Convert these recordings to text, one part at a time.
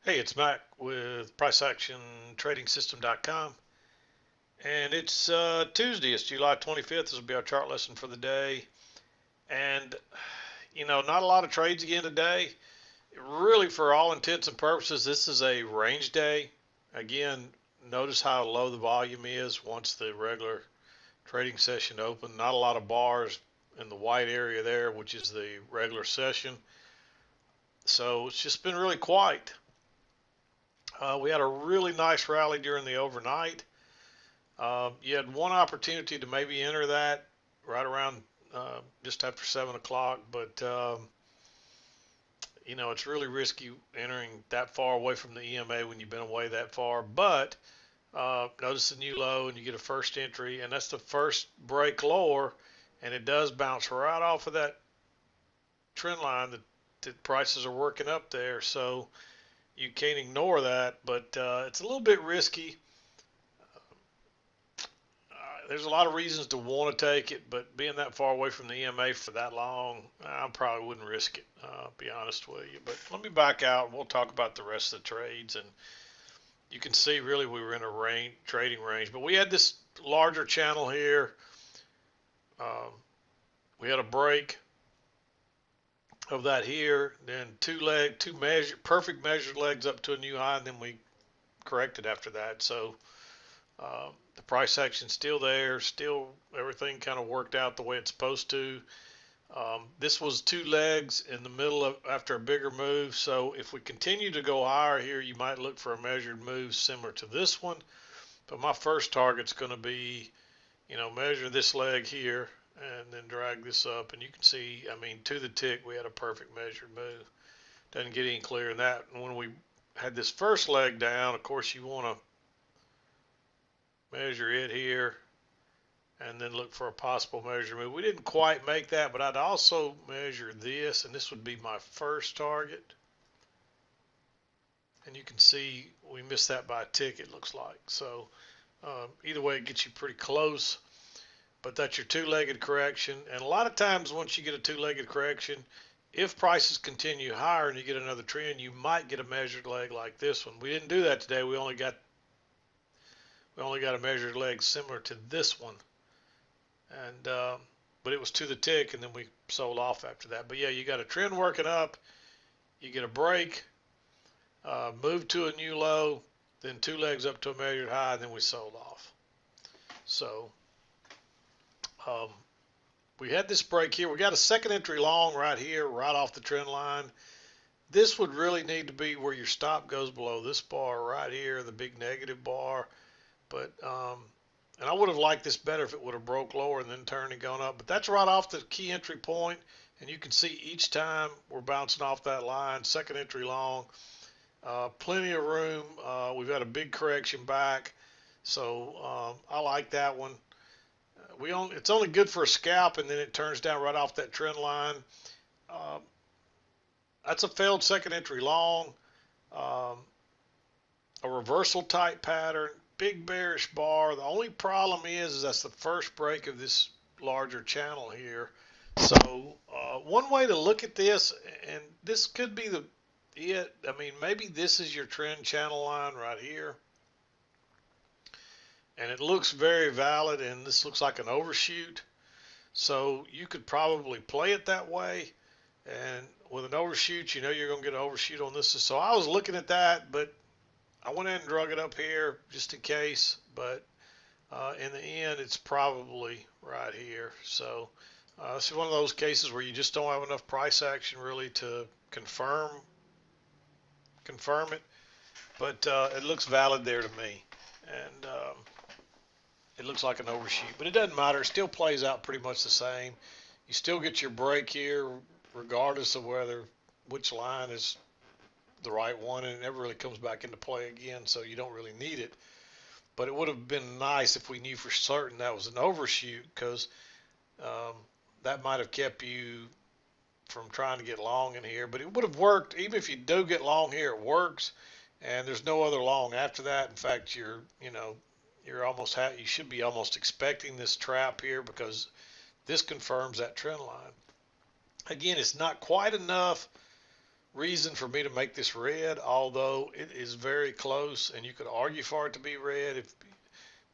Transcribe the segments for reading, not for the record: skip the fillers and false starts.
Hey, it's Mac with PriceActionTradingSystem.com, and it's Tuesday. It's July 25th. This will be our chart lesson for the day. And not a lot of trades again today. Really, for all intents and purposes, this is a range day. Again, notice how low the volume is once the regular trading session opened. Not a lot of bars in the white area there, which is the regular session. So it's just been really quiet. We had a really nice rally during the overnight. You had one opportunity to maybe enter that right around just after 7 o'clock, but it's really risky entering that far away from the EMA when you've been away that far. But notice the new low, and you get a first entry, and that's the first break lower, and it does bounce right off of that trend line that prices are working up there. So you can't ignore that, but it's a little bit risky. There's a lot of reasons to want to take it, but being that far away from the EMA for that long, I probably wouldn't risk it, be honest with you. But let me back out and we'll talk about the rest of the trades. And you can see really we were in a trading range, but we had this larger channel here. Um, we had a break of that here, then perfect measured legs up to a new high, and then we corrected after that. So the price action's still there, still everything kind of worked out the way it's supposed to. This was two legs in the middle of after a bigger move. So if we continue to go higher here, you might look for a measured move similar to this one. But my first target's going to be, measure this leg here and then drag this up. And you can see, I mean, to the tick, we had a perfect measured move. Doesn't get any clearer than that. And when we had this first leg down, of course, you want to measure it here and then look for a possible measurement. We didn't quite make that, but I'd also measure this, and this would be my first target. And you can see we missed that by a tick, it looks like. So either way, it gets you pretty close. But that's your two-legged correction. And a lot of times once you get a two-legged correction, if prices continue higher and you get another trend, you might get a measured leg like this one. We didn't do that today. We only got a measured leg similar to this one. And but it was to the tick, and then we sold off after that. But yeah, you got a trend working up, you get a break, move to a new low, then two legs up to a measured high, and then we sold off. So um, we had this break here. We got a second entry long right here, right off the trend line. This would really need to be where your stop goes below this bar right here, the big negative bar. But and I would have liked this better if it would have broke lower and then turned and gone up. But that's right off the key entry point, and you can see each time we're bouncing off that line. Second entry long, plenty of room. We've got a big correction back, so I like that one. It's only good for a scalp, and then it turns down right off that trend line. Uh, that's a failed second entry long. Um, a reversal type pattern, big bearish bar. The only problem is that's the first break of this larger channel here. So one way to look at this, and this could be I mean, maybe this is your trend channel line right here. And it looks very valid, and this looks like an overshoot. So you could probably play it that way. And with an overshoot, you know you're going to get an overshoot on this. So I was looking at that, but I went ahead and drug it up here just in case, but in the end, it's probably right here. So this is one of those cases where you just don't have enough price action really to confirm it, but it looks valid there to me, and it looks like an overshoot, but it doesn't matter. It still plays out pretty much the same. You still get your break here, regardless of which line is the right one, and it never really comes back into play again, so you don't really need it. But it would have been nice if we knew for certain that was an overshoot, because um, that might have kept you from trying to get long in here. But it would have worked. Even if you do get long here, it works, and there's no other long after that. In fact, you should be almost expecting this trap here, because this confirms that trend line. Again, it's not quite enough reason for me to make this red, although it is very close, and you could argue for it to be red.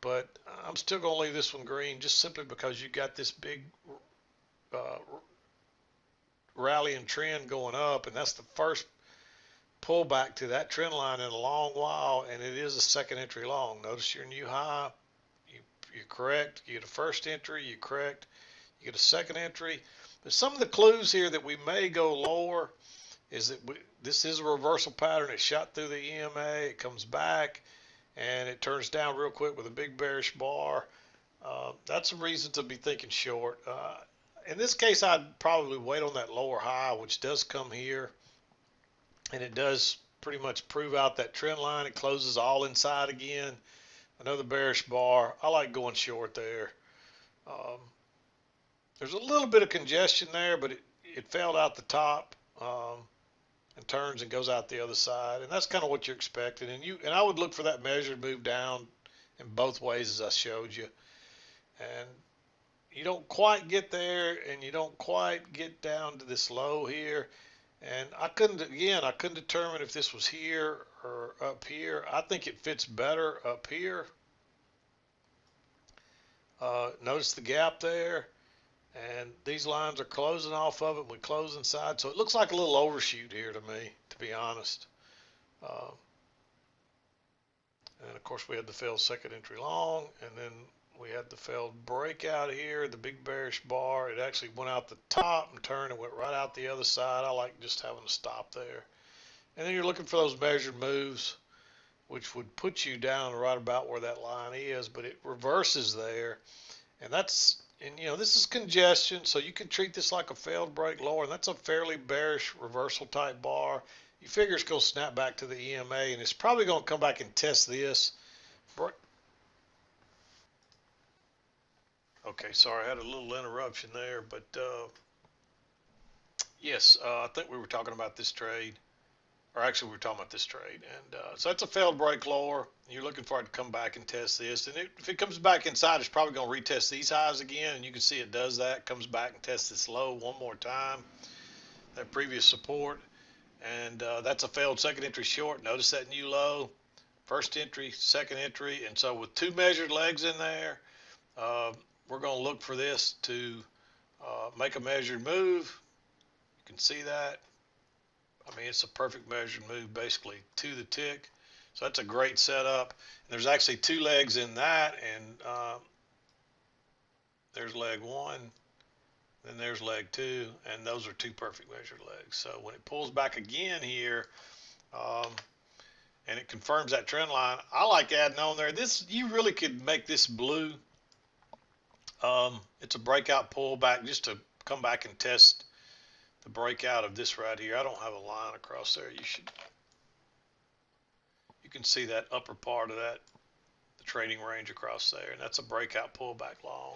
But I'm still going to leave this one green, just simply because you got this big uh, rallying trend going up, and that's the first pullback to that trend line in a long while, and it is a second entry long. Notice your new high. You're correct. You get a first entry. You're correct. You get a second entry. But some of the clues here that we may go lower is that this is a reversal pattern. It shot through the EMA. It comes back, and it turns down real quick with a big bearish bar. That's a reason to be thinking short. In this case, I'd probably wait on that lower high, which does come here, and it does pretty much prove out that trend line. It closes all inside again. Another bearish bar. I like going short there. Um, there's a little bit of congestion there, but it failed out the top and turns and goes out the other side, and that's kind of what you're expecting. And I would look for that measured move down in both ways as I showed you. And you don't quite get there, and you don't quite get down to this low here. And I couldn't determine if this was here or up here. I think it fits better up here. Notice the gap there, and these lines are closing off of it. We close inside, so it looks like a little overshoot here to me, to be honest. Uh, and of course, we had the failed second entry long, and then we had the failed breakout here, the big bearish bar. It actually went out the top and turned and went right out the other side. I like just having to stop there. And then you're looking for those measured moves, which would put you down right about where that line is, but it reverses there. And this is congestion, so you can treat this like a failed break lower, and that's a fairly bearish reversal type bar. You figure it's going to snap back to the EMA, and it's probably going to come back and test this. Okay, sorry, I had a little interruption there, but yes, I think we were talking about this trade, or actually we were talking about this trade, and so that's a failed break lower. You're looking for it to come back and test this, and if it comes back inside, it's probably going to retest these highs again, and you can see it does that, comes back and tests this low one more time, that previous support, and that's a failed second entry short. Notice that new low, first entry, second entry, and so with two measured legs in there, we're going to look for this to make a measured move. You can see that. I mean, it's a perfect measured move, basically to the tick. So that's a great setup. And there's actually two legs in that, and there's leg one, then there's leg two, and those are two perfect measured legs. So when it pulls back again here, and it confirms that trend line, I like adding on there. This, you really could make this blue. It's a breakout pullback just to come back and test the breakout of this right here. I don't have a line across there. You can see that upper part of that, the trading range across there, and that's a breakout pullback long.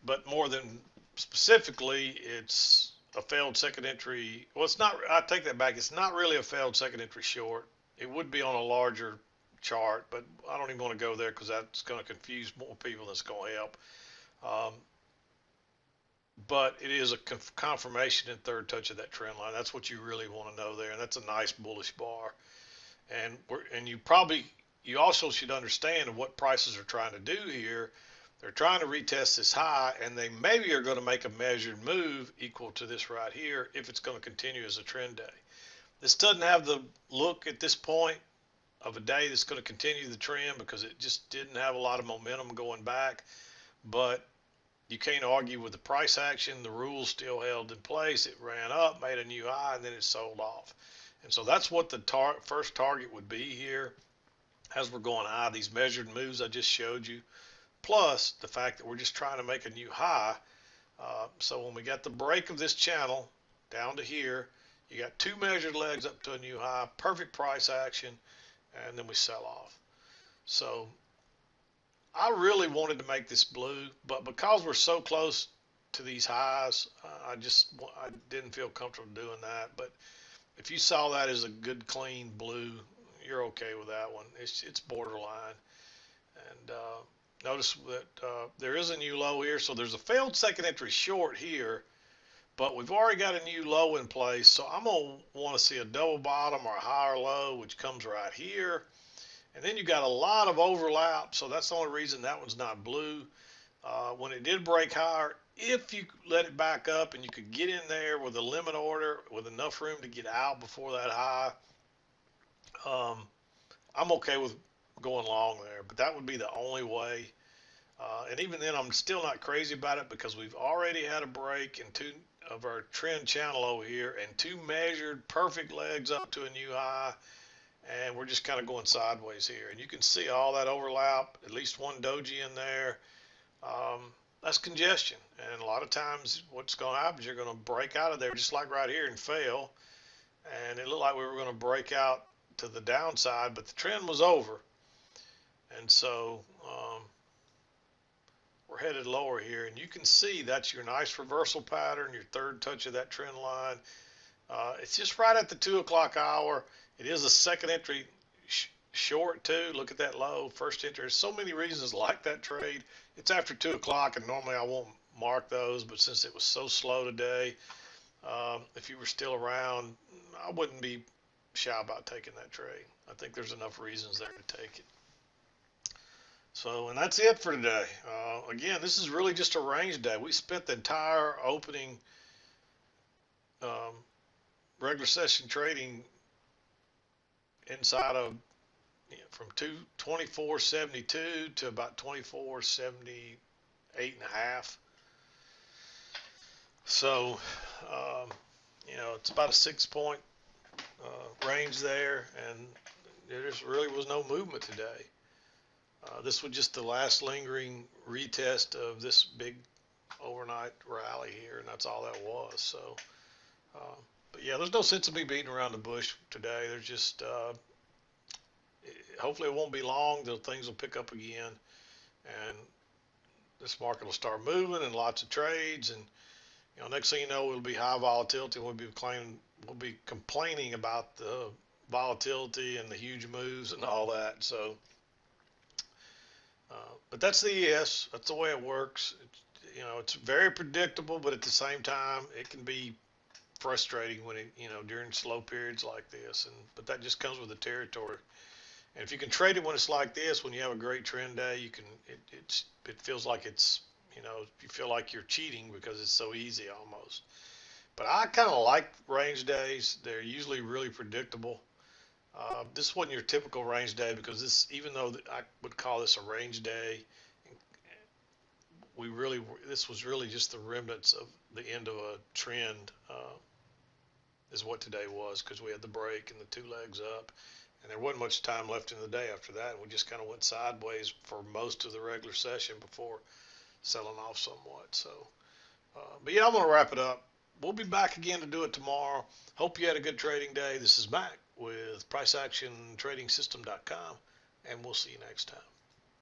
But more than specifically, it's a failed second entry. Well, it's not. I take that back. It's not really a failed second entry short. It would be on a larger chart, but I don't even want to go there because that's going to confuse more people than it's going to help. But it is a confirmation and third touch of that trend line. That's what you really want to know there, and that's a nice bullish bar. And you also should understand what prices are trying to do here. They're trying to retest this high, and they maybe are going to make a measured move equal to this right here if it's going to continue as a trend day. This doesn't have the look at this point of a day that's going to continue the trend because it just didn't have a lot of momentum going back. But you can't argue with the price action. The rules still held in place. It ran up, made a new high, and then it sold off. And so that's what the first target would be here as we're going high. These measured moves I just showed you, plus the fact that we're just trying to make a new high. So when we got the break of this channel down to here, you got two measured legs up to a new high, perfect price action, and then we sell off. So I really wanted to make this blue, but because we're so close to these highs, I didn't feel comfortable doing that. But if you saw that as a good clean blue, you're okay with that one. It's borderline. And notice that there is a new low here, so there's a failed second entry short here, But we've already got a new low in place, so I'm going to want to see a double bottom or a higher low, which comes right here. And then you got a lot of overlap, so that's the only reason that one's not blue. When it did break higher, if you let it back up and you could get in there with a limit order with enough room to get out before that high, I'm okay with going long there. But that would be the only way. And even then, I'm still not crazy about it because we've already had a break in two of our trend channel over here and two measured perfect legs up to a new high. And we're just kind of going sideways here. And you can see all that overlap, at least one doji in there. That's congestion. And a lot of times what's going to happen is you're going to break out of there just like right here and fail. And it looked like we were going to break out to the downside, but the trend was over. And so we're headed lower here. And you can see that's your nice reversal pattern, your third touch of that trend line. It's just right at the 2 o'clock hour. It is a second entry short too. Look at that low, first entry. There's so many reasons like that trade. It's after 2 o'clock, and normally I won't mark those, but since it was so slow today, if you were still around, I wouldn't be shy about taking that trade. I think there's enough reasons there to take it. So, and that's it for today. Again, this is really just a range day. We spent the entire opening regular session trading inside of from 24.72 to about 24.78 and a half. So, it's about a 6-point range there, and there just really was no movement today. This was just the last lingering retest of this big overnight rally here, and that's all that was. So, but yeah, there's no sense of me beating around the bush today. There's just hopefully it won't be long. Things will pick up again, and this market will start moving and lots of trades. And next thing you know, it'll be high volatility. We'll be complaining about the volatility and the huge moves and all that. So, but that's the ES. That's the way it works. It's very predictable, but at the same time, it can be frustrating when during slow periods like this. But that just comes with the territory. And if you can trade it when it's like this, when you have a great trend day, you can. It feels like it's you feel like you're cheating because it's so easy almost. But I kind of like range days. They're usually really predictable. This wasn't your typical range day because even though I would call this a range day, this was really just the remnants of the end of a trend. Is what today was, because we had the break and the two legs up, and there wasn't much time left in the day after that. And we just kind of went sideways for most of the regular session before selling off somewhat. So, but yeah, I'm going to wrap it up. We'll be back again to do it tomorrow. Hope you had a good trading day. This is Mac with PriceActionTradingSystem.com, and we'll see you next time.